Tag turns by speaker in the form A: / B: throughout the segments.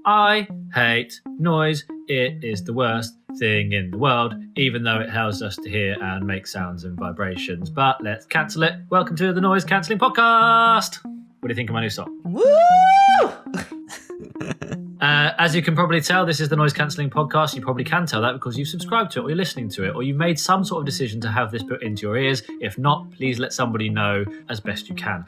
A: I hate noise. It is the worst thing in the world, even though it helps us to hear and make sounds and vibrations. But let's cancel it. Welcome to the Noise Cancelling Podcast. What do you think of my new song?
B: Woo!
A: As you can probably tell, this is the Noise Cancelling Podcast. You probably can tell that because you've subscribed to it or you're listening to it or you've made some sort of decision to have this put into your ears. If not, please let somebody know as best you can.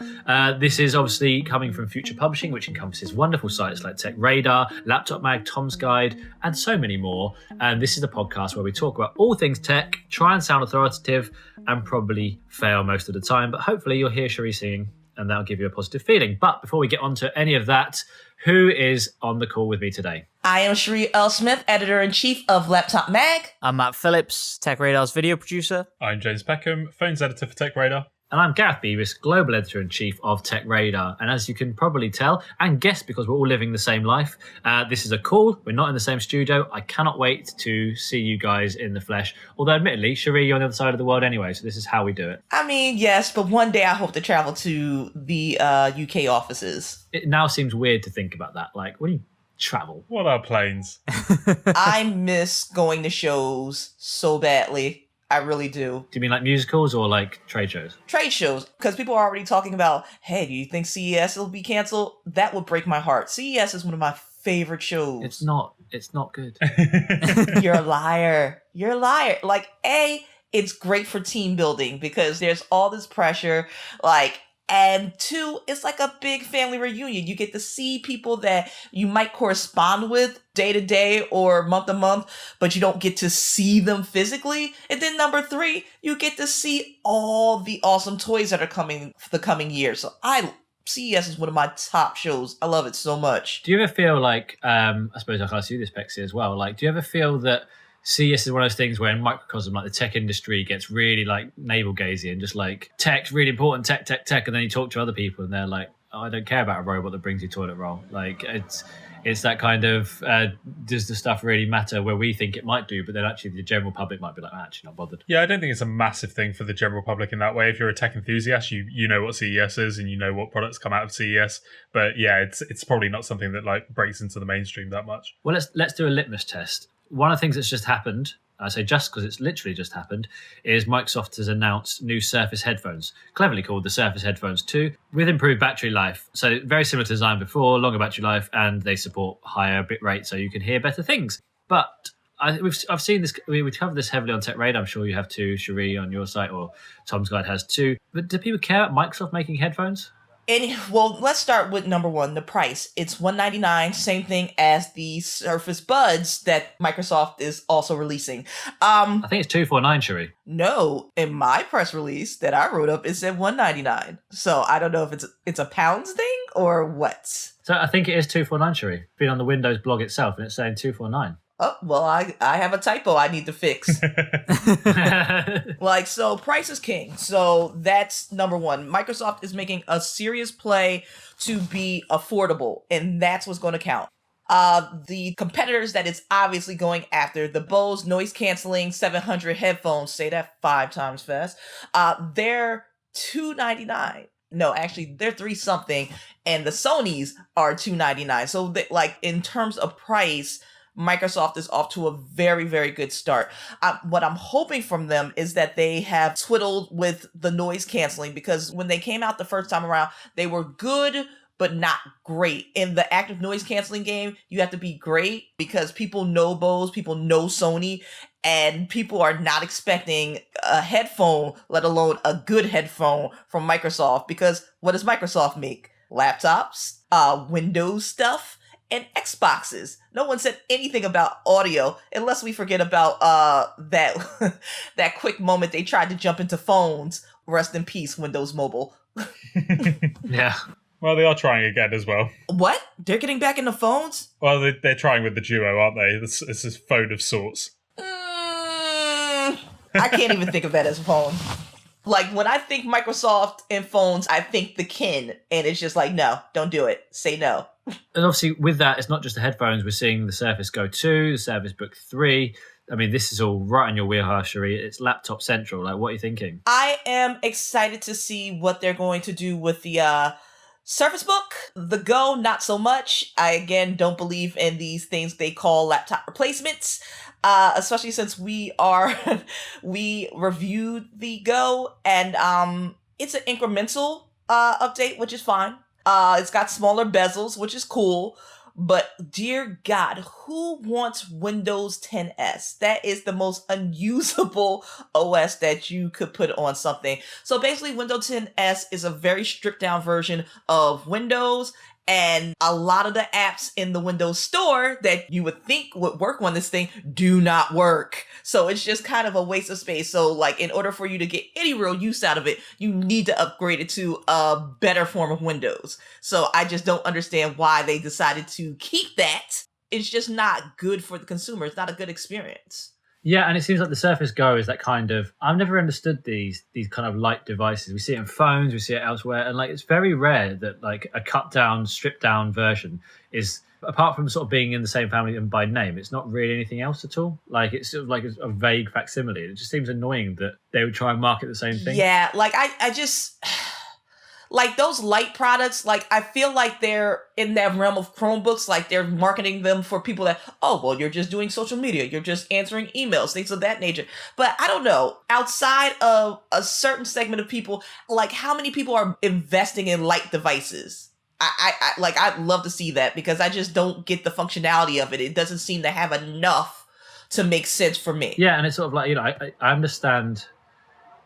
A: This is obviously coming from Future Publishing, which encompasses wonderful sites like TechRadar, Laptop Mag, Tom's Guide, and so many more. And this is a podcast where we talk about all things tech, try and sound authoritative, and probably fail most of the time. But hopefully you'll hear Sherri singing and that'll give you a positive feeling. But before we get on to any of that, who is on the call with me today?
B: I am Sherri L. Smith, Editor-in-Chief of Laptop Mag.
C: I'm Matt Phillips, TechRadar's video producer.
D: I'm James Peckham, Phones Editor for TechRadar.
A: And I'm Gareth Beavis, Global Editor-in-Chief of TechRadar. And as you can probably tell and guess, because we're all living the same life, this is a call. We're not in the same studio. I cannot wait to see you guys in the flesh. Although, admittedly, Sherri, you're on the other side of the world anyway, so this is how we do it.
B: I mean, yes, but one day I hope to travel to the UK offices.
A: It now seems weird to think about that. Like, when you travel?
D: What are planes?
B: I miss going to shows so badly. I really do.
A: Do you mean like musicals or like trade shows?
B: Trade shows, because people are already talking about, hey, do you think CES will be canceled? That would break my heart. CES is one of my favorite shows.
A: It's not good.
B: You're a liar. You're a liar. Like, it's great for team building because there's all this pressure, and two, it's like a big family reunion. You get to see people that you might correspond with day to day or month to month, but you don't get to see them physically. And then number three, you get to see all the awesome toys that are coming for the coming year. So CES is one of my top shows. I love it so much.
A: Do you ever feel like, I suppose I can ask you this, Pexy, as well, like, do you ever feel that CES is one of those things where in microcosm, like the tech industry gets really like navel gazing and just like tech's really important, tech. And then you talk to other people and they're like, oh, I don't care about a robot that brings you toilet roll. Like it's that kind of, does the stuff really matter where we think it might do, but then actually the general public might be like, actually not bothered.
D: Yeah, I don't think it's a massive thing for the general public in that way. If you're a tech enthusiast, you know what CES is and you know what products come out of CES. But yeah, it's probably not something that like breaks into the mainstream that much.
A: Well, let's do a litmus test. One of the things that's just happened, I say just because it's literally just happened, is Microsoft has announced new Surface headphones, cleverly called the Surface Headphones 2, with improved battery life. So very similar to design before, longer battery life, and they support higher bit rate so you can hear better things. But I've seen this, we covered this heavily on TechRadar. I'm sure you have too, Sherri, on your site, or Tom's Guide has too. But do people care about Microsoft making headphones?
B: Well, let's start with number one, the price. It's $199, same thing as the Surface Buds that Microsoft is also releasing.
A: I think it's $249, Sherri.
B: No, in my press release that I wrote up, it said $199. So I don't know if it's a pounds thing or what.
A: So I think it is $249, Sherri. Been on the Windows blog itself and it's saying $249.
B: Oh, well, I have a typo I need to fix. So price is king. So that's number one. Microsoft is making a serious play to be affordable, and that's what's going to count. The competitors that it's obviously going after, the Bose noise canceling 700 headphones, say that 5 times fast, they're $299. No, actually, they're $3 something, and the Sonys are $299. So, in terms of price, Microsoft is off to a very, very good start. What I'm hoping from them is that they have twiddled with the noise canceling, because when they came out the first time around, they were good, but not great. In the active noise canceling game, you have to be great because people know Bose, people know Sony, and people are not expecting a headphone, let alone a good headphone from Microsoft, because what does Microsoft make? Laptops, Windows stuff, and Xboxes. No one said anything about audio, unless we forget about that that quick moment they tried to jump into phones. Rest in peace, Windows Mobile.
A: Yeah.
D: Well, they are trying again as well.
B: What? They're getting back into phones?
D: Well, they're trying with the Duo, aren't they? This is a phone of sorts.
B: I can't even think of that as a phone. Like, when I think Microsoft and phones, I think the Kin, and it's just like, no, don't do it. Say no.
A: And obviously, with that, it's not just the headphones. We're seeing the Surface Go 2, the Surface Book 3. I mean, this is all right on your wheelhouse, Sherri. It's laptop central. Like, what are you thinking?
B: I am excited to see what they're going to do with the Surface Book, the Go, not so much. I, again, don't believe in these things they call laptop replacements, especially since we reviewed the Go, and it's an incremental update, which is fine. It's got smaller bezels, which is cool. But dear God, who wants Windows 10S? That is the most unusable OS that you could put on something. So basically, Windows 10S is a very stripped down version of Windows, and a lot of the apps in the Windows Store that you would think would work on this thing do not work. So it's just kind of a waste of space. So like, in order for you to get any real use out of it, you need to upgrade it to a better form of Windows. So I just don't understand why they decided to keep that. It's just not good for the consumer. It's not a good experience.
A: Yeah, and it seems like the Surface Go is that kind of, I've never understood these kind of light devices. We see it in phones, we see it elsewhere, and like it's very rare that like a cut down, stripped down version is, apart from sort of being in the same family and by name, it's not really anything else at all. Like it's sort of like a vague facsimile. It just seems annoying that they would try and market the same thing.
B: Yeah, like I just like those light products, like I feel like they're in that realm of Chromebooks, like they're marketing them for people that, oh, well, you're just doing social media, you're just answering emails, things of that nature. But I don't know, outside of a certain segment of people, like how many people are investing in light devices? I'd love to see that, because I just don't get the functionality of it. It doesn't seem to have enough to make sense for me.
A: Yeah, and it's sort of like, I understand.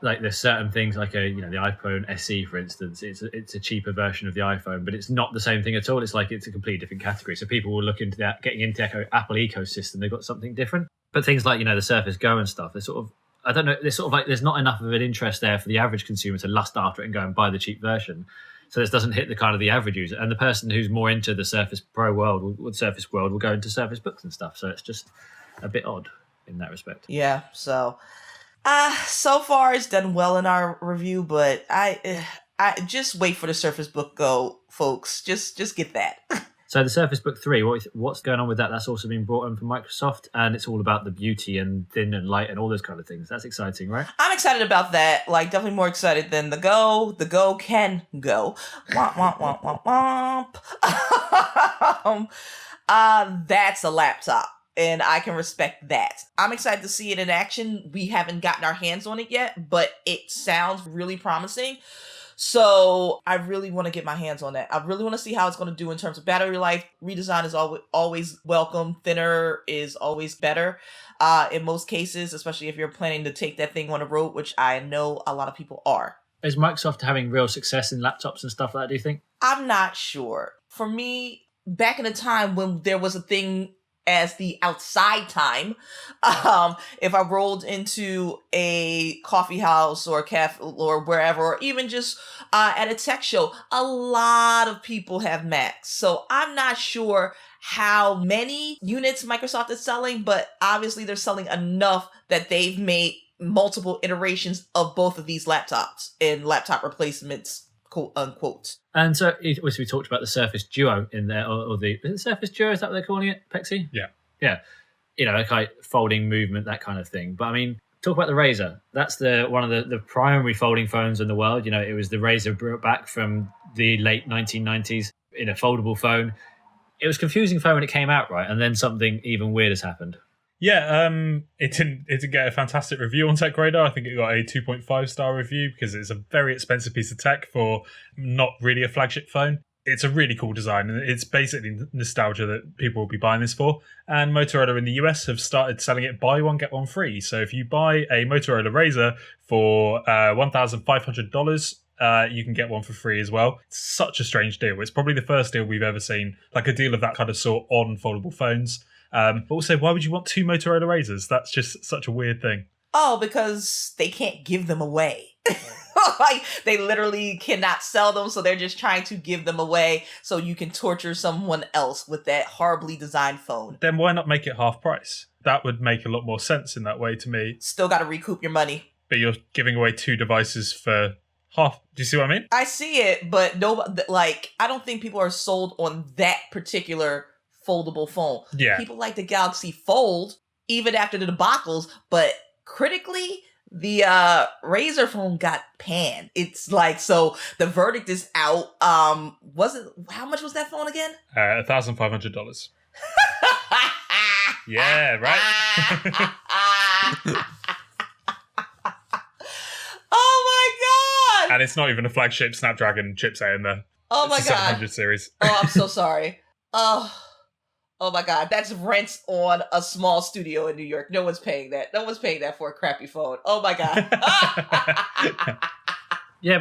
A: Like there's certain things like the iPhone SE, for instance, it's a cheaper version of the iPhone, but it's not the same thing at all. It's like it's a completely different category. So people will look into that, getting into the Apple ecosystem, they've got something different. But things like the Surface Go and stuff, they're sort of, I don't know, they're sort of like there's not enough of an interest there for the average consumer to lust after it and go and buy the cheap version. So this doesn't hit the kind of the average user, and the person who's more into the Surface Pro world, Surface world, will go into Surface Books and stuff. So it's just a bit odd in that respect.
B: Yeah. So far it's done well in our review, but I just wait for the Surface Book Go, folks. Just get that.
A: So the Surface Book 3, what's going on with that? That's also been brought in from Microsoft, and it's all about the beauty and thin and light and all those kind of things. That's exciting, right?
B: I'm excited about that. Like, definitely more excited than the Go. The Go can go. Womp, womp, womp, womp, womp. That's a laptop, and I can respect that. I'm excited to see it in action. We haven't gotten our hands on it yet, but it sounds really promising. So I really want to get my hands on that. I really want to see how it's going to do in terms of battery life. Redesign is always welcome. Thinner is always better in most cases, especially if you're planning to take that thing on the road, which I know a lot of people are.
A: Is Microsoft having real success in laptops and stuff like that, do you think?
B: I'm not sure. For me, back in the time when there was a thing as the outside time, if I rolled into a coffee house or a cafe or wherever, or even just at a tech show, a lot of people have Macs. So I'm not sure how many units Microsoft is selling, but obviously they're selling enough that they've made multiple iterations of both of these laptops and laptop replacements, quote unquote.
A: And so we talked about the Surface Duo in there, or is it Surface Duo? Is that what they're calling it, Pexy?
D: Yeah.
A: Yeah. Like folding movement, that kind of thing. But I mean, talk about the Razr. That's one of the primary folding phones in the world. It was the Razr brought back from the late 1990s in a foldable phone. It was a confusing phone when it came out, right? And then something even weird has happened.
D: Yeah, it didn't get a fantastic review on TechRadar. I think it got a 2.5 star review because it's a very expensive piece of tech for not really a flagship phone. It's a really cool design, and it's basically nostalgia that people will be buying this for. And Motorola in the US have started selling it buy one, get one free. So if you buy a Motorola Razr for $1,500, you can get one for free as well. It's such a strange deal. It's probably the first deal we've ever seen, like a deal of that kind of sort on foldable phones. But also, why would you want two Motorola Razrs? That's just such a weird thing.
B: Oh, because they can't give them away. Like, they literally cannot sell them, so they're just trying to give them away so you can torture someone else with that horribly designed phone.
D: Then why not make it half price? That would make a lot more sense in that way to me.
B: Still got to recoup your money.
D: But you're giving away two devices for half. Do you see what I mean?
B: I see it, but I don't think people are sold on that particular foldable phone.
D: Yeah.
B: People like the Galaxy Fold, even after the debacles, but critically, The Razr phone got panned. It's like, so the verdict is out. Was it, how much was that phone again?
D: $1,500. Yeah, right.
B: Oh my god!
D: And it's not even a flagship Snapdragon chipset in there.
B: Oh my
D: It's the
B: god!
D: 700 series.
B: Oh, I'm so sorry. Oh my god, that's rent on a small studio in New York. No one's paying that. No one's paying that for a crappy phone. Oh my god.
A: Yeah,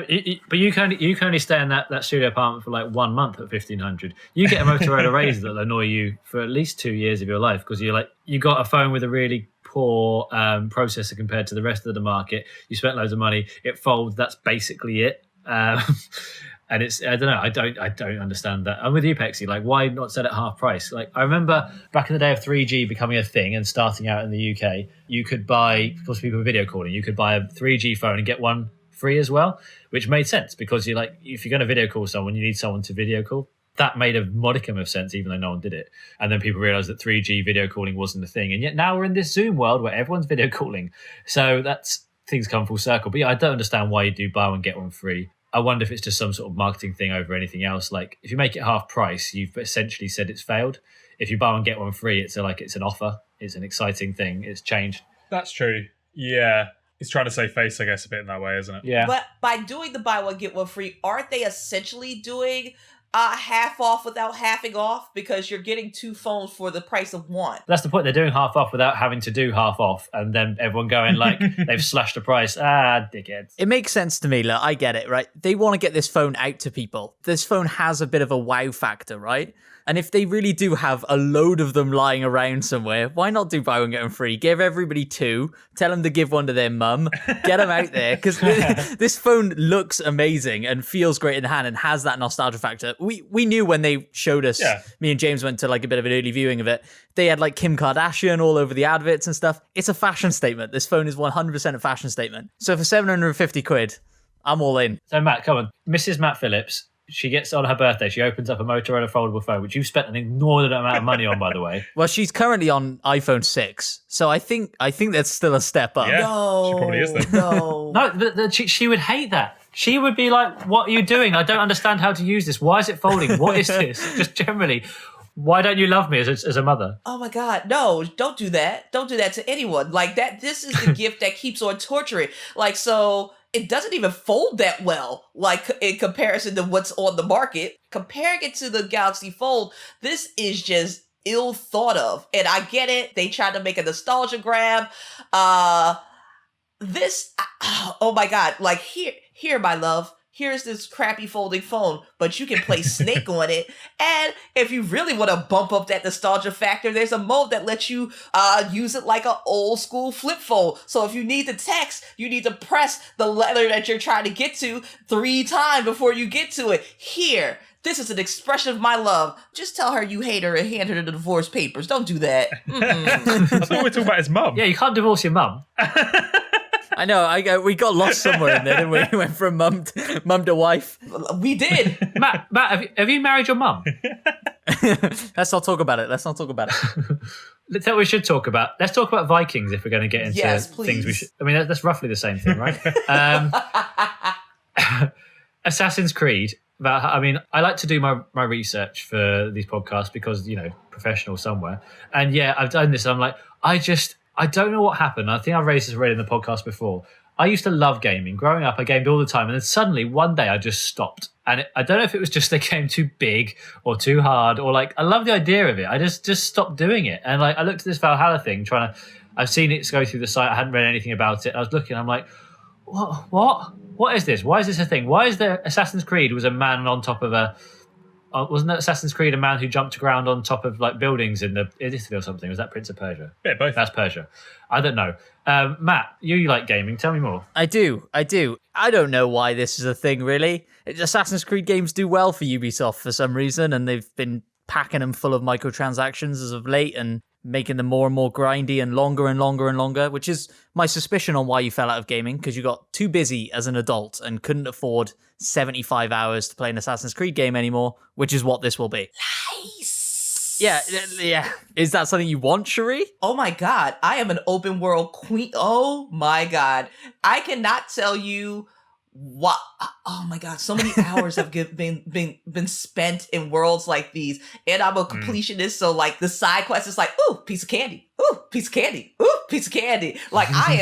A: but you can only stay in that studio apartment for like 1 month at $1,500. You get a Motorola Razr that'll annoy you for at least 2 years of your life because you got a phone with a really poor processor compared to the rest of the market. You spent loads of money. It folds. That's basically it. And it's, I don't know, I don't understand that. I'm with you, Pexy. Like, why not sell at half price? Like, I remember back in the day of 3G becoming a thing and starting out in the UK, you could buy, because people were video calling, you could buy a 3G phone and get one free as well, which made sense because you're like, if you're going to video call someone, you need someone to video call. That made a modicum of sense, even though no one did it. And then people realized that 3G video calling wasn't a thing. And yet now we're in this Zoom world where everyone's video calling. So that's, things come full circle. But yeah, I don't understand why you do buy one, get one free. I wonder if it's just some sort of marketing thing over anything else. Like, if you make it half price, you've essentially said it's failed. If you buy one, get one free, it's an offer. It's an exciting thing. It's changed.
D: That's true. Yeah. It's trying to save face, I guess, a bit in that way, isn't it?
A: Yeah.
B: But by doing the buy one, get one free, aren't they essentially doing half off without halving off? Because you're getting two phones for the price of one.
A: That's the point. They're doing half off without having to do half off. And then everyone going like, they've slashed the price. Dickheads.
C: It makes sense to me. Look, I get it, right? They want to get this phone out to people. This phone has a bit of a wow factor, right? And if they really do have a load of them lying around somewhere, why not do buy one, get one free? Give everybody two, tell them to give one to their mum, get them out there. Because this phone looks amazing and feels great in the hand and has that nostalgia factor. We knew when they showed us, me and James went to like a bit of an early viewing of it, they had like Kim Kardashian all over the adverts and stuff. It's a fashion statement. This phone is 100% a fashion statement. So for 750 quid, I'm all in.
A: So Matt, come on. Mrs. Matt Phillips, she gets on her birthday, she opens up a Motorola foldable phone, which you've spent an inordinate amount of money on, by the way.
C: Well, she's currently on iPhone 6, so I think that's still a step up.
D: Yeah,
B: No,
D: she probably is then.
B: No.
A: No, she would hate that. She would be like, what are you doing? I don't understand how to use this. Why is it folding? What is this? Just generally, why don't you love me as a mother?
B: Oh my God, no, don't do that. Don't do that to anyone. Like that, this is the gift that keeps on torturing. Like, so it doesn't even fold that well, like in comparison to what's on the market. Comparing it to the Galaxy Fold, this is just ill thought of. And I get it. They tried to make a nostalgia grab. This, oh my God, like here, my love. Here's this crappy folding phone, but you can play Snake on it. And if you really want to bump up that nostalgia factor, there's a mode that lets you use it like an old school flip phone. So if you need to text, you need to press the letter that you're trying to get to 3 times before you get to it. Here, this is an expression of my love. Just tell her you hate her and hand her the divorce papers. Don't do that.
D: I thought we were talking about his mum.
A: Yeah, you can't divorce your mum.
C: I know. We got lost somewhere in there, didn't we? We went from mum to wife.
B: We did.
A: Matt, have you married your mum?
C: Let's not talk about it. Let's not talk about it.
A: Let's what we should talk about. Let's talk about Vikings if we're going to get into things we should. I mean, that's roughly the same thing, right? Assassin's Creed. I mean, I like to do my research for these podcasts because, professional somewhere. And yeah, I've done this. I'm like, I don't know what happened. I think I've raised this already in the podcast before. I used to love gaming. Growing up, I gamed all the time. And then suddenly, one day, I just stopped. And I don't know if it was just the game too big or too hard or I love the idea of it. I just stopped doing it. And I looked at this Valhalla thing, I've seen it go through the site. I hadn't read anything about it. I was looking, I'm like, what? What is this? Why is this a thing? Why is there Assassin's Creed was a man on top of wasn't that Assassin's Creed a man who jumped around on top of buildings in Italy or something? Was that Prince of Persia?
D: Yeah, both.
A: That's Persia. I don't know. Matt, you like gaming. Tell me more. I
C: do. I don't know why this is a thing, really. Assassin's Creed games do well for Ubisoft for some reason, and they've been packing them full of microtransactions as of late and making them more and more grindy and longer and longer and longer, which is my suspicion on why you fell out of gaming, because you got too busy as an adult and couldn't afford 75 hours to play an Assassin's Creed game anymore, which is what this will be.
B: Nice.
C: Yeah. Is that something you want, Sherri?
B: Oh my God, I am an open world queen. Oh my God. I cannot tell you what. Oh my God, so many hours have been spent in worlds like these. And I'm a completionist, so like the side quest is like, ooh, piece of candy. Ooh, piece of candy. Ooh, piece of candy. Like I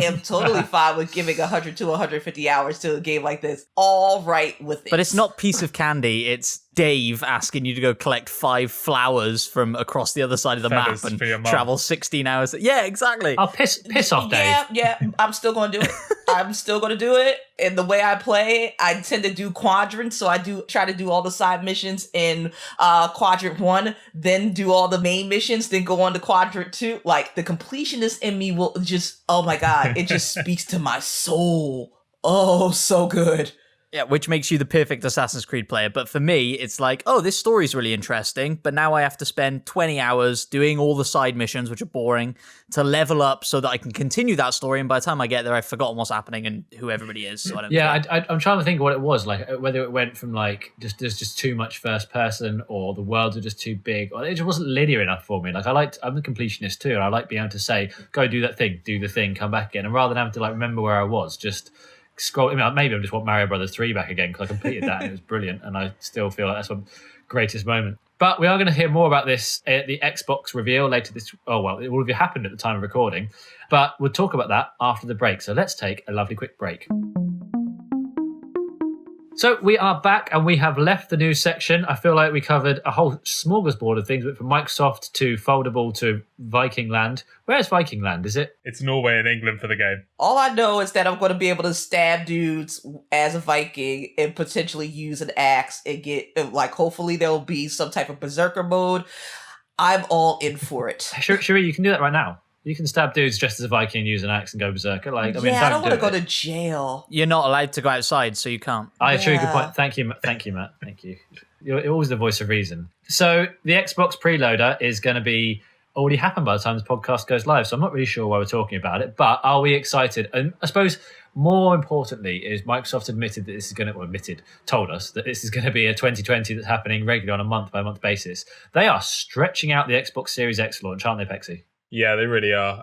B: am totally fine with giving 100 to 150 hours to a game like this. All right with it.
C: But it's not piece of candy, it's Dave asking you to go collect 5 flowers from across the other side of the
D: Feathers
C: map
D: for your
C: and
D: mum.
C: travel 16 hours. Yeah, exactly.
A: I'll piss off, Dave.
B: Yeah, I'm still going to do it. I'm still going to do it. And the way I play, I tend to do quadrants. So I do try to do all the side missions in quadrant 1, then do all the main missions, then go on to quadrant 2. Like the completionist in me will just, oh my God, it just speaks to my soul. Oh, so good.
C: Yeah, which makes you the perfect Assassin's Creed player. But for me, it's like, oh, this story's really interesting, but now I have to spend 20 hours doing all the side missions, which are boring, to level up so that I can continue that story. And by the time I get there, I've forgotten what's happening and who everybody is. So I don't care.
A: I'm trying to think of what it was, like whether it went from like there's just too much first person, or the worlds are just too big, or it just wasn't linear enough for me. Like I'm the completionist too, and I like being able to say, go do that thing, do the thing, come back again, and rather than having to like remember where I was, just scroll. I mean, maybe I just want Mario Brothers 3 back again because I completed that and it was brilliant, and I still feel like that's my greatest moment. But we are going to hear more about this at the Xbox reveal later this. Oh well, it will have happened at the time of recording, but we'll talk about that after the break. So let's take a lovely quick break. So we are back and we have left the news section. I feel like we covered a whole smorgasbord of things, from Microsoft to foldable to Viking Land. Where's Viking Land? Is it?
D: It's Norway and England for the game.
B: All I know is that I'm going to be able to stab dudes as a Viking and potentially use an axe and get, like, hopefully there'll be some type of berserker mode. I'm all in for it.
A: Sherri, you can do that right now. You can stab dudes dressed as a Viking, use an axe, and go berserker. Like, I mean,
B: I don't want to go
A: it.
B: to jail.
C: You're not allowed to go outside, so you can't.
A: True, good point. Thank you, Matt. Thank you. You're always the voice of reason. So the Xbox preloader is going to be already happened by the time this podcast goes live, so I'm not really sure why we're talking about it, but are we excited? And I suppose more importantly is Microsoft admitted that this is going to, told us that this is going to be a 2020 that's happening regularly on a month-by-month basis. They are stretching out the Xbox Series X launch, aren't they, Pexy?
D: Yeah, they really are.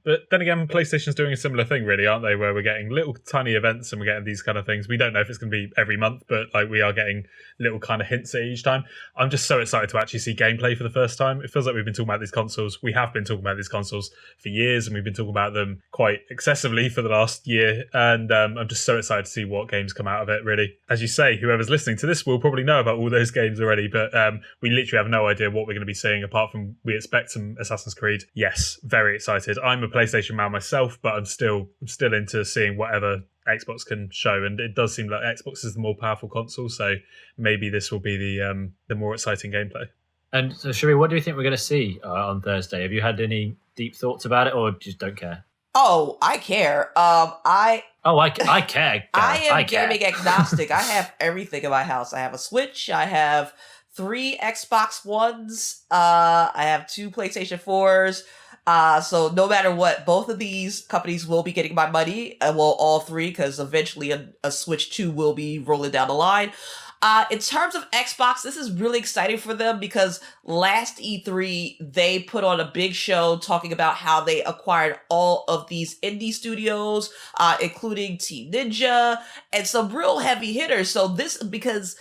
D: But then again, PlayStation's doing a similar thing, really, aren't they? Where we're getting little tiny events and we're getting these kind of things. We don't know if it's going to be every month, but like we are getting little kind of hints at each time. I'm just so excited to actually see gameplay for the first time. It feels like we've been talking about these consoles. We have been talking about these consoles for years, and we've been talking about them quite excessively for the last year. And I'm just so excited to see what games come out of it, really. As you say, whoever's listening to this will probably know about all those games already, but we literally have no idea what we're going to be seeing apart from we expect some Assassin's Creed. Yes, very excited. I'm a PlayStation man myself, but I'm still into seeing whatever Xbox can show, and it does seem like Xbox is the more powerful console, so maybe this will be the more exciting gameplay.
A: And so, Sherri, what do you think we're going to see on Thursday? Have you had any deep thoughts about it, or just don't care?
B: Oh, I care. I
A: care.
B: I am gaming agnostic. I have everything in my house. I have a Switch. I have 3 Xbox Ones. I have 2 PlayStation 4s. So no matter what, both of these companies will be getting my money. Well, all 3, because eventually a Switch 2 will be rolling down the line. In terms of Xbox, this is really exciting for them because last E3, they put on a big show talking about how they acquired all of these indie studios, including Team Ninja, and some real heavy hitters. So this, because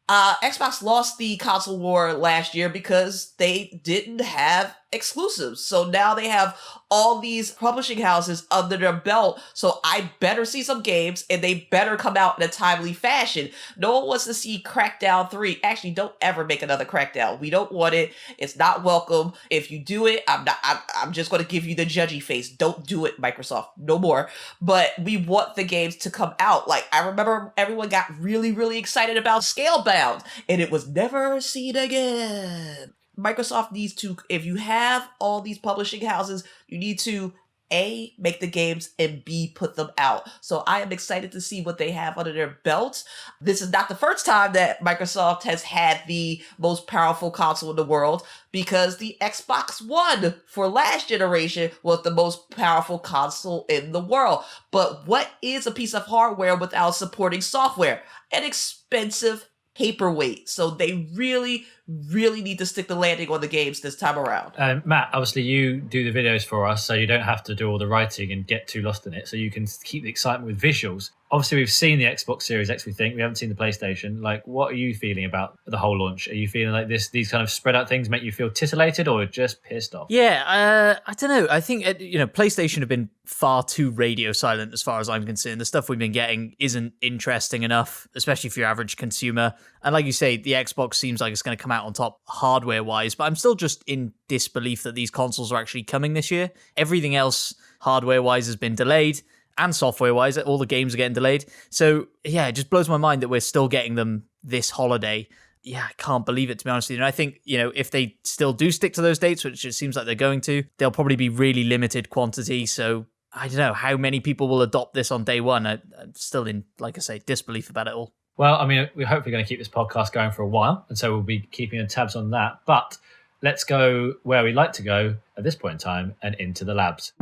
B: Xbox lost the console war last year because they didn't have exclusives. So now they have all these publishing houses under their belt. So I better see some games, and they better come out in a timely fashion. No one wants to see Crackdown 3. Actually, don't ever make another Crackdown. We don't want it. It's not welcome. If you do it, I'm just going to give you the judgy face. Don't do it, Microsoft. No more. But we want the games to come out. Like, I remember everyone got really, really excited about Scalebound, and it was never seen again. Microsoft needs to, if you have all these publishing houses, you need to A, make the games, and B, put them out. So I am excited to see what they have under their belt. This is not the first time that Microsoft has had the most powerful console in the world, because the Xbox One for last generation was the most powerful console in the world. But what is a piece of hardware without supporting software? An expensive paperweight. So they really, really need to stick the landing on the games this time around.
A: Matt, obviously you do the videos for us, so you don't have to do all the writing and get too lost in it. So you can keep the excitement with visuals. Obviously, we've seen the Xbox Series X, we haven't seen the PlayStation. Like, what are you feeling about the whole launch? Are you feeling like these kind of spread out things make you feel titillated or just pissed off?
C: Yeah, I don't know. I think, PlayStation have been far too radio silent as far as I'm concerned. The stuff we've been getting isn't interesting enough, especially for your average consumer. And like you say, the Xbox seems like it's going to come out on top hardware-wise, but I'm still just in disbelief that these consoles are actually coming this year. Everything else, hardware-wise, has been delayed. And software-wise, all the games are getting delayed. So, yeah, it just blows my mind that we're still getting them this holiday. Yeah, I can't believe it, to be honest with you. And I think, if they still do stick to those dates, which it seems like they're going to, they'll probably be really limited quantity. So, I don't know how many people will adopt this on day one. I'm still in, like I say, disbelief about it all.
A: Well, I mean, we're hopefully going to keep this podcast going for a while. And so we'll be keeping tabs on that. But let's go where we like to go at this point in time and into the labs.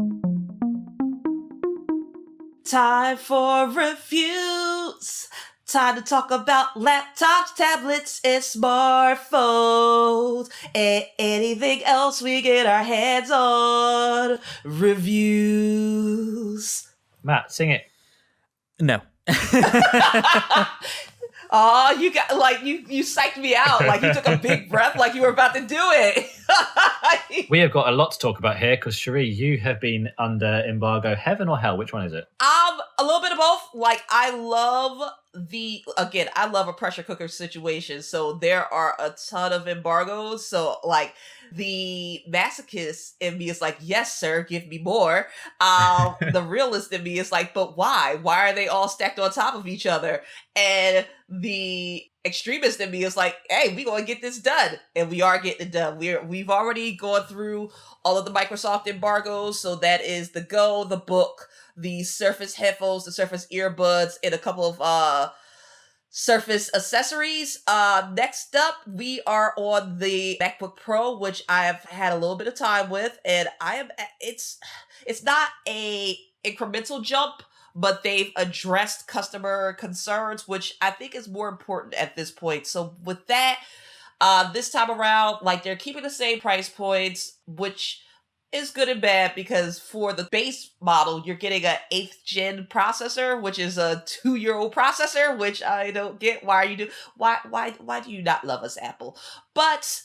B: Time for reviews. Time to talk about laptops, tablets, and smartphones, and anything else we get our hands on. Reviews.
A: Matt, sing it.
C: No.
B: Oh, you got you psyched me out. Like you took a big breath like you were about to do it.
A: We have got a lot to talk about here because Sherri, you have been under embargo. Heaven or hell? Which one is it?
B: A little bit of both. Like I love I love a pressure cooker situation. So there are a ton of embargoes. So like the masochist in me is like, yes, sir, give me more. The realist in me is like, but why? Why are they all stacked on top of each other? And the extremist in me is like, hey, we gonna get this done. And we are getting it done. We've already gone through all of the Microsoft embargoes. So that is the Go, the Book, the Surface headphones, the Surface earbuds, and a couple of Surface accessories. Next up, we are on the MacBook Pro, which I have had a little bit of time with, and it's not a incremental jump, but they've addressed customer concerns, which I think is more important at this point. So with that, this time around, like they're keeping the same price points, which is good and bad because for the base model, you're getting an 8th gen processor, which is a €2 processor, which I don't get. Why do you not love us, Apple? But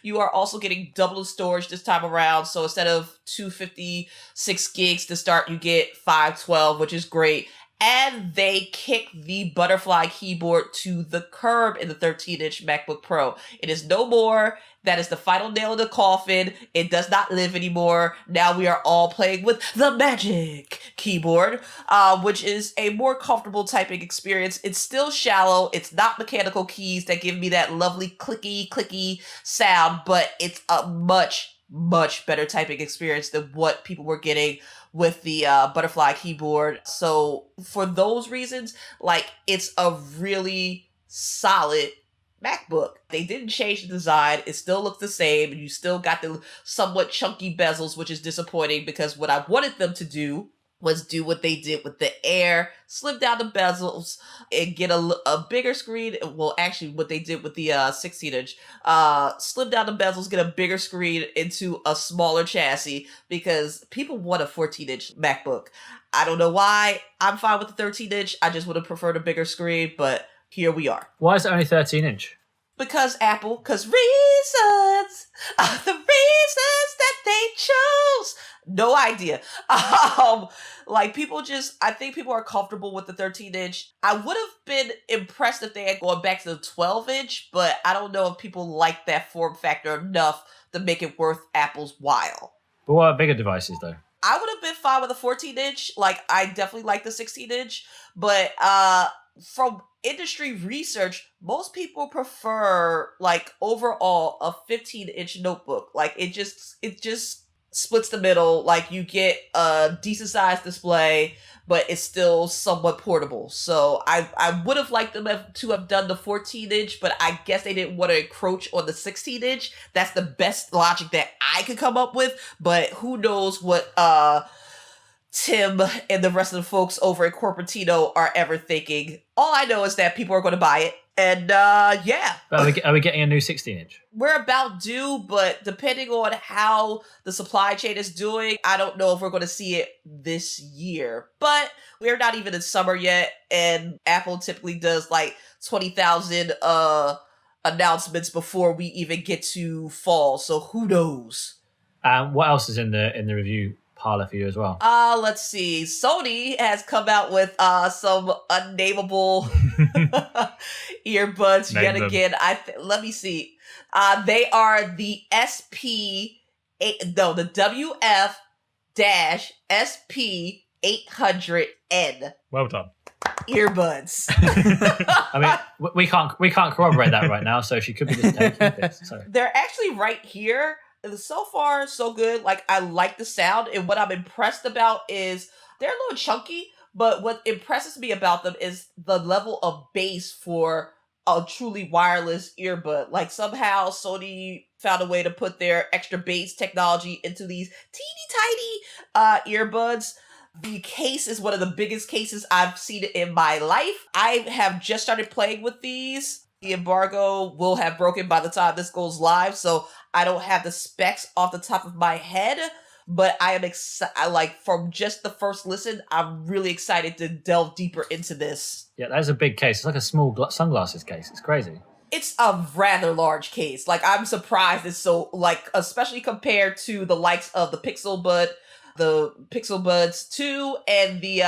B: you are also getting double storage this time around. So instead of 256 gigs to start, you get 512, which is great. And they kick the butterfly keyboard to the curb in the 13-inch MacBook Pro. It is no more. That is the final nail in the coffin. It does not live anymore. Now we are all playing with the Magic Keyboard, which is a more comfortable typing experience. It's still shallow. It's not mechanical keys that give me that lovely clicky sound, but it's a much, much better typing experience than what people were getting with the butterfly keyboard. So for those reasons, like it's a really solid MacBook. They didn't change the design. It still looks the same. And you still got the somewhat chunky bezels, which is disappointing because what I wanted them to do was do what they did with the Air, slim down the bezels and get a bigger screen. Well, actually what they did with the 16-inch, slim down the bezels, get a bigger screen into a smaller chassis because people want a 14-inch MacBook. I don't know why. I'm fine with the 13-inch. I just would have preferred a bigger screen, but here we are.
A: Why is it only 13-inch?
B: Because reasons are the reasons that they chose. No idea. I think people are comfortable with the 13-inch. I would have been impressed if they had gone back to the 12-inch, but I don't know if people like that form factor enough to make it worth Apple's while.
A: But what are bigger devices, though?
B: I would have been fine with a 14-inch. Like, I definitely like the 16-inch, but from industry research, most people prefer, like, overall a 15-inch notebook. Like, it just splits the middle. Like, you get a decent sized display, but it's still somewhat portable. So I would have liked them to have done the 14-inch, but I guess they didn't want to encroach on the 16-inch. That's the best logic that I could come up with, but who knows what Tim and the rest of the folks over at Corporatino are ever thinking. All I know is that people are going to buy it, And yeah.
A: But are we getting a new 16-inch?
B: We're about due, but depending on how the supply chain is doing, I don't know if we're going to see it this year. But we're not even in summer yet, and Apple typically does like 20,000 announcements before we even get to fall. So who knows?
A: What else is in the review parlor for you as well?
B: Let's see. Sony has come out with some unnameable earbuds
D: Name
B: yet
D: them.
B: again. Let me see. They are the the WF-SP800N
D: Well done.
B: earbuds.
A: I mean, we can't corroborate that right now, so she could be just taking this. Sorry.
B: They're actually right here. So far, so good. Like, I like the sound, and what I'm impressed about is they're a little chunky, but what impresses me about them is the level of bass for a truly wireless earbud. Like, somehow Sony found a way to put their extra bass technology into these teeny tiny earbuds. The case is one of the biggest cases I've seen in my life. I have just started playing with these. The embargo will have broken by the time this goes live, so I don't have the specs off the top of my head, but I am excited. Like, from just the first listen, I'm really excited to delve deeper into this.
A: Yeah, that is a big case. It's like a small sunglasses case. It's crazy.
B: It's a rather large case. Like, I'm surprised it's so, like, especially compared to the likes of the Pixel Buds 2 and the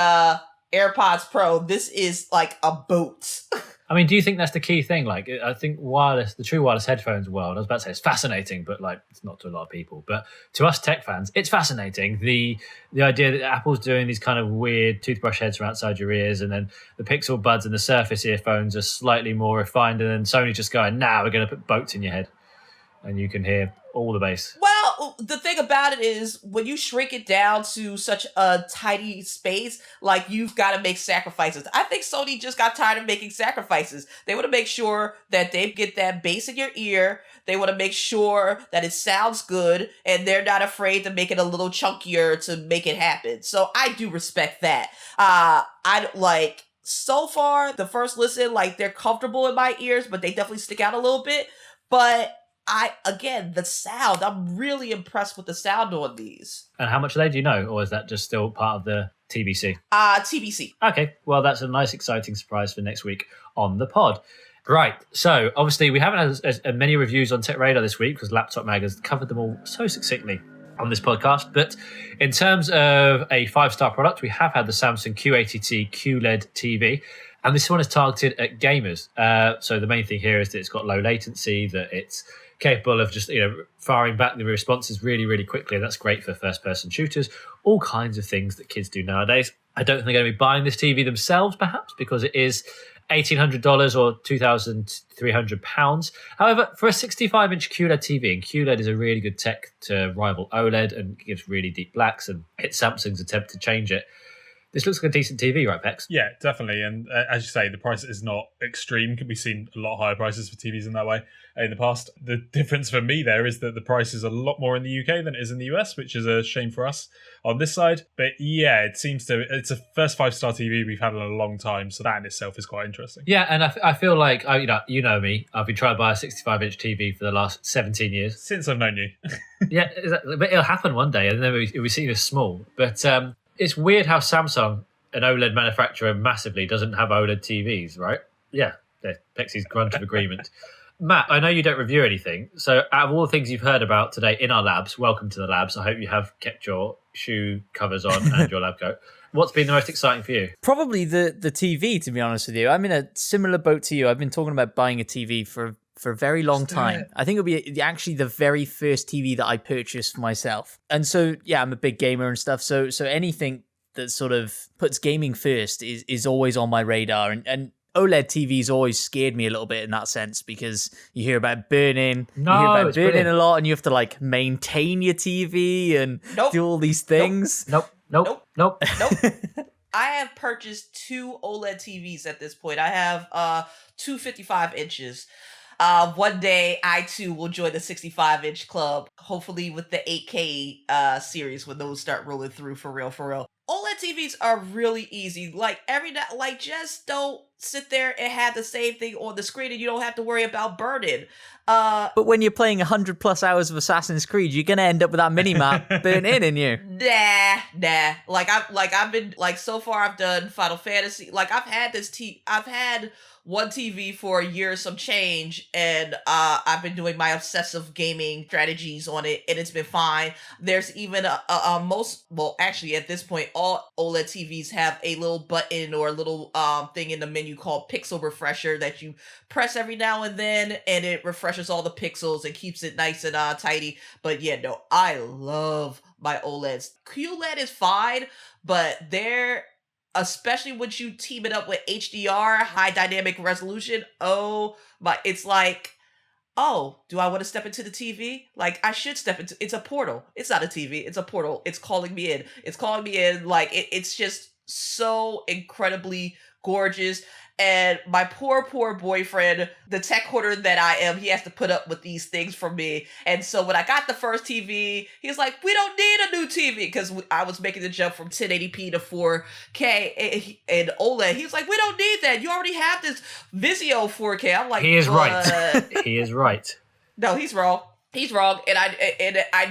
B: AirPods Pro. This is like a boat.
A: I mean, do you think that's the key thing? Like, I think the true wireless headphones world, I was about to say it's fascinating, but like, it's not to a lot of people. But to us tech fans, it's fascinating. The idea that Apple's doing these kind of weird toothbrush heads from outside your ears, and then the Pixel Buds and the Surface earphones are slightly more refined, and then Sony just going, now we're going to put boats in your head, and you can hear all the bass.
B: Well, the thing about it is, when you shrink it down to such a tiny space, like, you've got to make sacrifices. I think Sony just got tired of making sacrifices. They want to make sure that they get that bass in your ear. They want to make sure that it sounds good, and they're not afraid to make it a little chunkier to make it happen. So I do respect that. So far, the first listen, like, they're comfortable in my ears, but they definitely stick out a little bit. But the sound, I'm really impressed with the sound on these.
A: And how much are they, do you know? Or is that just still part of the TBC?
B: TBC.
A: Okay, well, that's a nice, exciting surprise for next week on the pod. Right, so obviously we haven't had as many reviews on TechRadar this week because Laptop Mag has covered them all so succinctly on this podcast. But in terms of a 5-star product, we have had the Samsung Q80T QLED TV. And this one is targeted at gamers. So the main thing here is that it's got low latency, that it's capable of just firing back the responses really, really quickly. And that's great for first-person shooters, all kinds of things that kids do nowadays. I don't think they're going to be buying this TV themselves, perhaps, because it is $1,800 or £2,300. However, for a 65-inch QLED TV, and QLED is a really good tech to rival OLED and gives really deep blacks, and it's Samsung's attempt to change it. This looks like a decent TV, right, Pex?
D: Yeah, definitely. And as you say, the price is not extreme. We've seen a lot higher prices for TVs in that way in the past. The difference for me there is that the price is a lot more in the UK than it is in the US, which is a shame for us on this side. But yeah, it's a first 5-star TV we've had in a long time. So that in itself is quite interesting.
A: Yeah, and I feel like, you know me, I've been trying to buy a 65-inch TV for the last 17 years.
D: Since I've known you.
A: Yeah, but it'll happen one day, and then it'll be seen as small. But it's weird how Samsung, an OLED manufacturer massively, doesn't have OLED TVs, right? Yeah, Pexy's grunt of agreement. Matt, I know you don't review anything, so out of all the things you've heard about today in our labs, welcome to the labs. I hope you have kept your shoe covers on and your lab coat. What's been the most exciting for you?
C: Probably the TV, to be honest with you. I'm in a similar boat to you. I've been talking about buying a TV for a very long time. I think it'll be actually the very first TV that I purchased for myself. And so, yeah, I'm a big gamer and stuff. So anything that sort of puts gaming first is always on my radar. And OLED TVs always scared me a little bit in that sense, because you hear about burning. You hear about burning brilliant. A lot, and you have to like maintain your TV and do all these things.
A: Nope.
B: I have purchased 2 OLED TVs at this point. I have 2 55 inches. One day, I too will join the 65-inch club, hopefully with the 8K series when those start rolling through for real. OLED TVs are really easy. Like, just don't sit there and have the same thing on the screen and you don't have to worry about burning.
C: But when you're playing 100 plus hours of Assassin's Creed, you're gonna end up with that mini-map burnt in you.
B: Nah. I've been so far I've done Final Fantasy. I've had one TV for a year, some change, and I've been doing my obsessive gaming strategies on it, and it's been fine. There's even actually at this point, all OLED TVs have a little button or a little thing in the menu called Pixel Refresher that you press every now and then, and it refreshes all the pixels and keeps it nice and tidy. But yeah, no, I love my OLEDs. QLED is fine, but especially when you team it up with HDR, high dynamic resolution, it's like, oh, do I want to step into the TV? I should step into, it's a portal. It's not a TV, it's a portal. It's calling me in. It's just so incredibly gorgeous. And my poor boyfriend, the tech hoarder that I am, he has to put up with these things from me. And so when I got the first TV, he's like, we don't need a new TV. Because I was making the jump from 1080p to 4K and OLED. He was like, we don't need that. You already have this Vizio 4K. I'm like,
A: he is right. He is right.
B: No, he's wrong. He's wrong, and I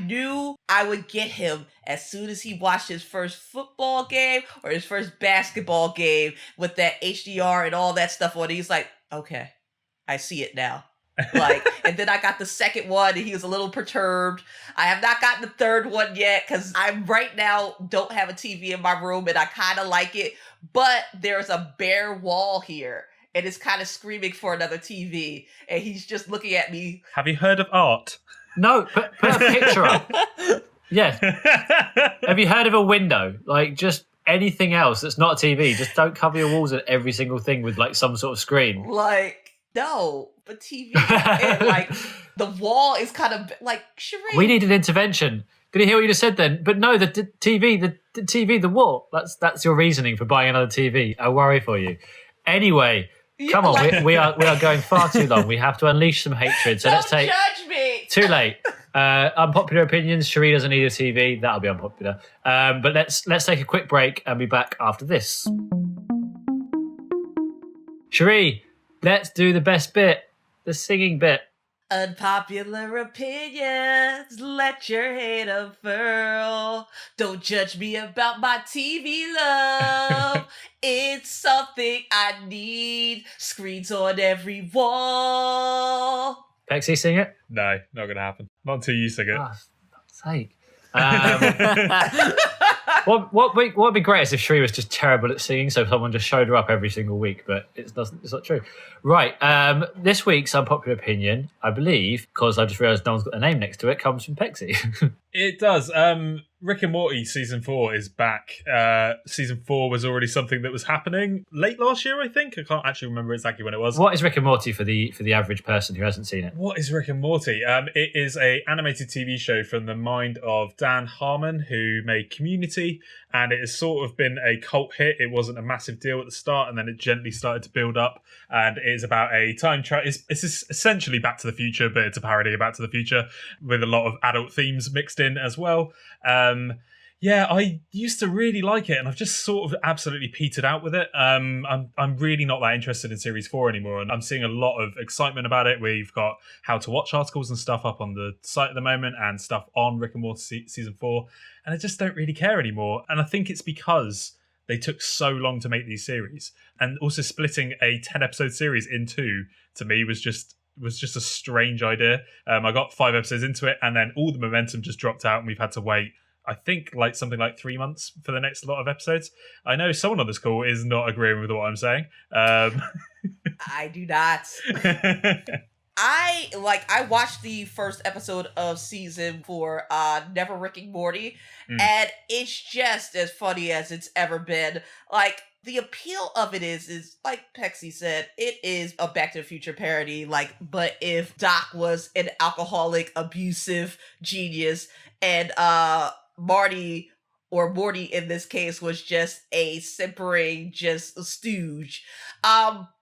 B: knew I would get him as soon as he watched his first football game or his first basketball game with that HDR and all that stuff on it. He's like, okay, I see it now. And then I got the second one, and he was a little perturbed. I have not gotten the third one yet because I right now don't have a TV in my room, and I kind of like it, but there's a bare wall here. And it's kind of screaming for another TV. And he's just looking at me.
D: Have you heard of art?
A: No, put a picture up. Yeah. Have you heard of a window? Just anything else that's not a TV. Just don't cover your walls at every single thing with some sort of screen.
B: No. But TV, and the wall is kind of Sherri.
A: We need an intervention. Did you hear what you just said then? But no, the TV, the wall. That's your reasoning for buying another TV. I worry for you. Anyway. Come on, we are going far too long. We have to unleash some hatred. So let's take.
B: Judge me.
A: Too late. Unpopular opinions. Sherri doesn't need a TV. That'll be unpopular. But let's take a quick break and be back after this. Sherri, let's do the best bit, the singing bit.
B: Unpopular opinions, let your hate unfurl. Don't judge me about my TV love. It's something I need. Screens on every wall.
A: Pexy, sing it?
D: No, not going to happen. Not until you sing it.
A: Oh, for fuck's sake. What would be great is if Sherri was just terrible at singing, so someone just showed her up every single week, but it's not true. Right, this week's unpopular opinion, I believe, because I just realised no one's got a name next to it, comes from Pexy.
D: It does. Rick and Morty Season 4 is back. Season 4 was already something that was happening late last year, I think. I can't actually remember exactly when it was.
A: What is Rick and Morty for the average person who hasn't seen it?
D: What is Rick and Morty? It is an animated TV show from the mind of Dan Harmon, who made Community, and it has sort of been a cult hit. It wasn't a massive deal at the start, and then it gently started to build up, and it is about a time travel. It's essentially Back to the Future, but it's a parody of Back to the Future with a lot of adult themes mixed in as well. Yeah, I used to really like it, and I've just sort of absolutely petered out with it. I'm really not that interested in Series 4 anymore, and I'm seeing a lot of excitement about it. We've got how to watch articles and stuff up on the site at the moment, and stuff on Rick and Morty Season 4, and I just don't really care anymore. And I think it's because they took so long to make these series, and also splitting a 10-episode series in two, to me, was just a strange idea. I got 5 episodes into it, and then all the momentum just dropped out, and we've had to wait, I think, something like 3 months for the next lot of episodes. I know someone on this call is not agreeing with what I'm saying.
B: I do not. I watched the first episode of Season 4, Never Rick and Morty, and it's just as funny as it's ever been. The appeal of it is like Pexy said, it is a Back to the Future parody, but if Doc was an alcoholic, abusive genius, and Morty in this case was just a simpering, just a stooge.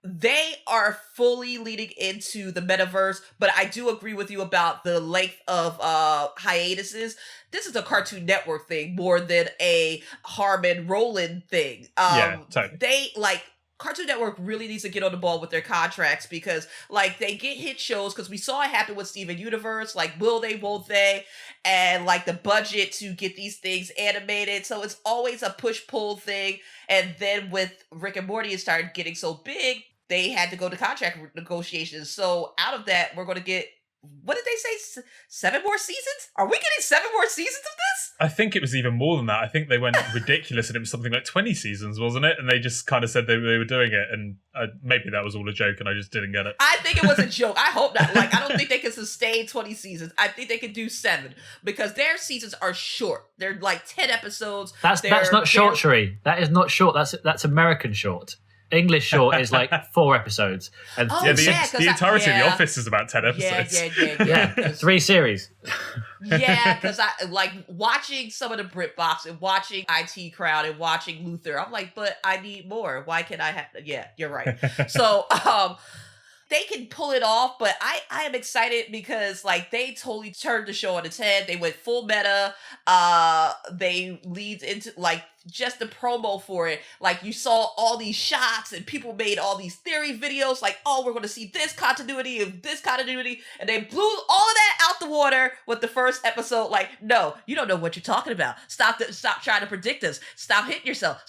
B: They are fully leading into the metaverse, but I do agree with you about the length of hiatuses. This is a Cartoon Network thing more than a Harmon Roland thing.
D: Yeah, totally.
B: They Cartoon Network really needs to get on the ball with their contracts because, like, they get hit shows because we saw it happen with Steven Universe. Like, will they, won't they? And, like, the budget to get these things animated. So it's always a push-pull thing. And then with Rick and Morty, it started getting so big, they had to go to contract negotiations. So out of that, we're going to get, what did they say? 7 more seasons? Are we getting 7 more seasons of this?
D: I think it was even more than that. I think they went ridiculous and it was something like 20 seasons, wasn't it? And they just kind of said they were doing it. And maybe that was all a joke and I just didn't get it.
B: I think it was a joke. I hope not. Like, I don't think they can sustain 20 seasons. I think they can do 7 because their seasons are short. They're like 10 episodes.
A: That's not short, Sherri. That is not short. That's American short. English short is like 4 episodes. And
D: the entirety of The Office is about 10 episodes.
B: Yeah.
A: 3 series.
B: Yeah, because I like watching some of the BritBox and watching IT Crowd and watching Luther. I'm like, but I need more. Why can't I have? Yeah, you're right. So, they can pull it off, but I am excited because like they totally turned the show on its head. They went full meta. They lead into like just the promo for it. Like you saw all these shots and people made all these theory videos like, oh, we're going to see this continuity, and they blew all of that out the water with the first episode. Like, no, you don't know what you're talking about. Stop trying to predict us. Stop hitting yourself.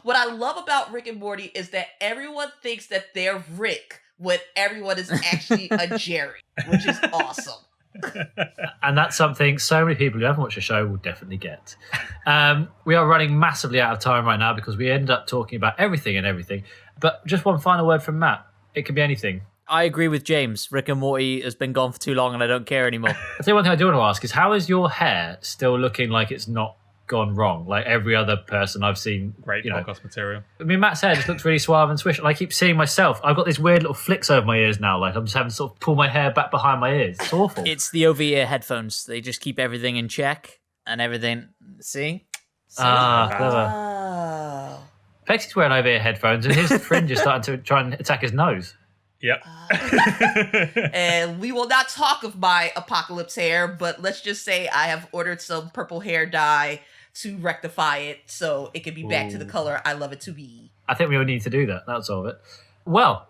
B: What I love about Rick and Morty is that everyone thinks that they're Rick when everyone is actually a Jerry, which is awesome.
A: And that's something so many people who haven't watched the show will definitely get. We are running massively out of time right now because we ended up talking about everything. But just one final word from Matt. It can be anything.
C: I agree with James. Rick and Morty has been gone for too long and I don't care anymore.
A: I'll tell you one thing I do want to ask is how is your hair still looking like it's not gone wrong like every other person I've seen?
D: Great podcast material.
A: I mean, Matt's hair just looks really suave and swish. And I keep seeing myself. I've got these weird little flicks over my ears now. Like I'm just having to sort of pull my hair back behind my ears. It's awful.
C: It's the over-ear headphones. They just keep everything in check and everything. See?
A: Clever.
B: Oh.
A: Pexy's wearing over-ear headphones and his fringe is starting to try and attack his nose.
D: Yep.
B: And we will not talk of my apocalypse hair, but let's just say I have ordered some purple hair dye to rectify it so it can be back to the color I love it to be.
A: I think we all need to do that. That'll solve it. Well,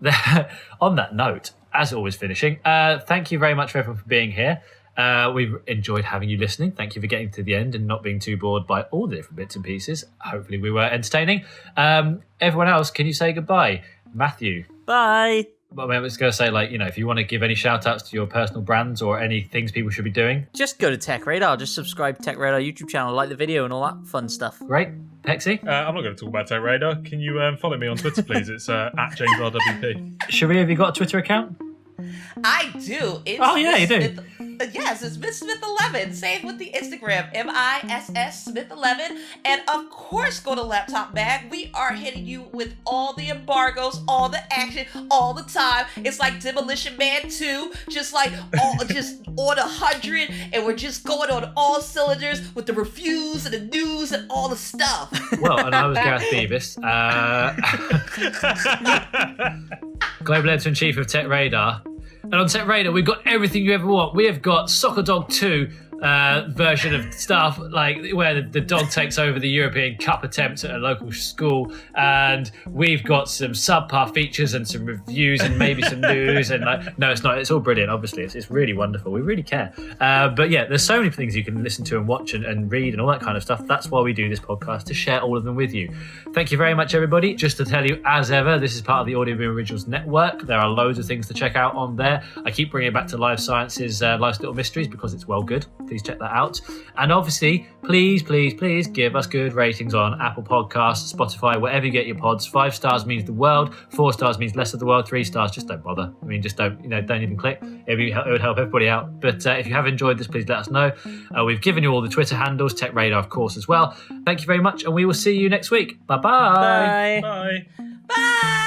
A: on that note, as always finishing, thank you very much for everyone for being here. We've enjoyed having you listening. Thank you for getting to the end and not being too bored by all the different bits and pieces. Hopefully we were entertaining. Everyone else, can you say goodbye? Matthew.
C: Bye.
A: Well, I was going to say, like, you know, if you want to give any shout outs to your personal brands or any things people should be doing,
C: just go to TechRadar. Just subscribe to TechRadar YouTube channel, like the video and all that fun stuff.
A: Great. Pexy?
D: I'm not going to talk about TechRadar. Can you follow me on Twitter, please? It's at JamesRWP.
A: Sherri, have you got a Twitter account?
B: I do. It's
A: you do.
B: Yes, it's Miss Smith 11. Same with the Instagram, MISS Smith 11. And of course, go to Laptop Mag. We are hitting you with all the embargoes, all the action, all the time. It's like Demolition Man 2, just like just on 100, and we're just going on all cylinders with the reviews and the news and all the stuff.
A: Well, and I was Gareth Beavis, Global Editor-in-Chief of TechRadar. And on TechRadar, we've got everything you ever want. We have got Soccer Dog 2 version of stuff, like where the dog takes over the European Cup attempt at a local school. And we've got some subpar features and some reviews and maybe some news. And no, it's not. It's all brilliant, obviously. It's really wonderful. We really care. But yeah, there's so many things you can listen to and watch and read and all that kind of stuff. That's why we do this podcast, to share all of them with you. Thank you very much, everybody. Just to tell you, as ever, this is part of the Audio Boom Originals Network. There are loads of things to check out on there. I keep bringing it back to Life Sciences, Life's Little Mysteries, because it's well good. Please check that out. And obviously, please give us good ratings on Apple Podcasts, Spotify, wherever you get your pods. 5 stars means the world. 4 stars means less of the world. 3 stars, just don't bother. I mean, just don't even click. It would help everybody out. But if you have enjoyed this, please let us know. We've given you all the Twitter handles, TechRadar, of course, as well. Thank you very much, and we will see you next week. Bye-bye.
C: Bye.
D: Bye.
B: Bye!